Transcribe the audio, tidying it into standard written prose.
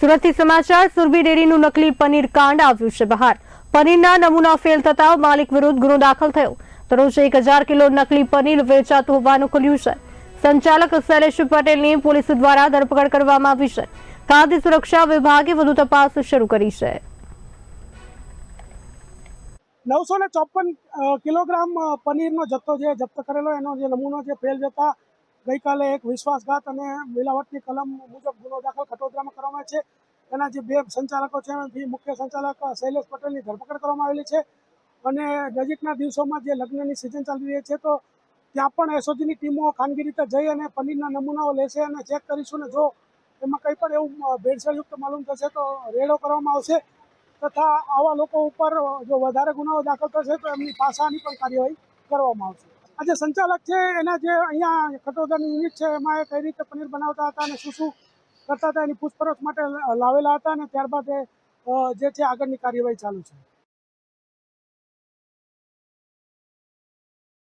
સુરતથી સમાચાર સુરભી ડેરીનું નકલી પનીર કાંડ આવ્યું છે બહાર। પનીરના નમૂના ફેલ થતા માલિક વિરુદ્ધ ગુનો દાખલ થયો। દરરોજ 1000 કિલો નકલી પનીર વેચાતું હોવાનું ખુલ્યું છે। સંચાલક શૈલેષ પટેલની પોલીસ દ્વારા ધરપકડ કરવામાં આવી છે। ખાદ્ય સુરક્ષા વિભાગે વધુ તપાસ શરૂ કરી છે। 954 કિલોગ્રામ પનીરનો જથ્થો જે જપ્ત કરેલો એનો જે નમૂનો જે ફેલ જતા ગઈકાલે એક વિશ્વાસઘાત અને મિલાવટની કલમ મુજબ ગુનો દાખલ કટોદરામાં કરવામાં છે। એના જે બે સંચાલકો છે એમાંથી મુખ્ય સંચાલક શૈલેષ પટેલની ધરપકડ કરવામાં આવેલી છે અને નજીકના દિવસોમાં જે લગ્નની સિઝન ચાલી રહી છે તો ત્યાં પણ એસઓજીની ટીમો ખાનગી રીતે જઈ અને પનીરના નમૂનાઓ લેશે અને ચેક કરીશું ને જો એમાં કંઈ પણ એવું ભેળસેળયુક્ત માલુમ થશે તો રેડો કરવામાં આવશે તથા આવા લોકો ઉપર જો વધારે ગુનાઓ દાખલ થશે તો એમની પાસાની પણ કાર્યવાહી કરવામાં આવશે। આ જે સંચાલક છે એના જે અહીંયા કટોદરાની યુનિટ છે એમાં એ કઈ રીતે પનીર બનાવતા હતા અને શું કરતા હતા એની પૂછપરછ માટે લાવેલા હતા અને ત્યારબાદ જે છે આગળની કાર્યવાહી ચાલુ છે।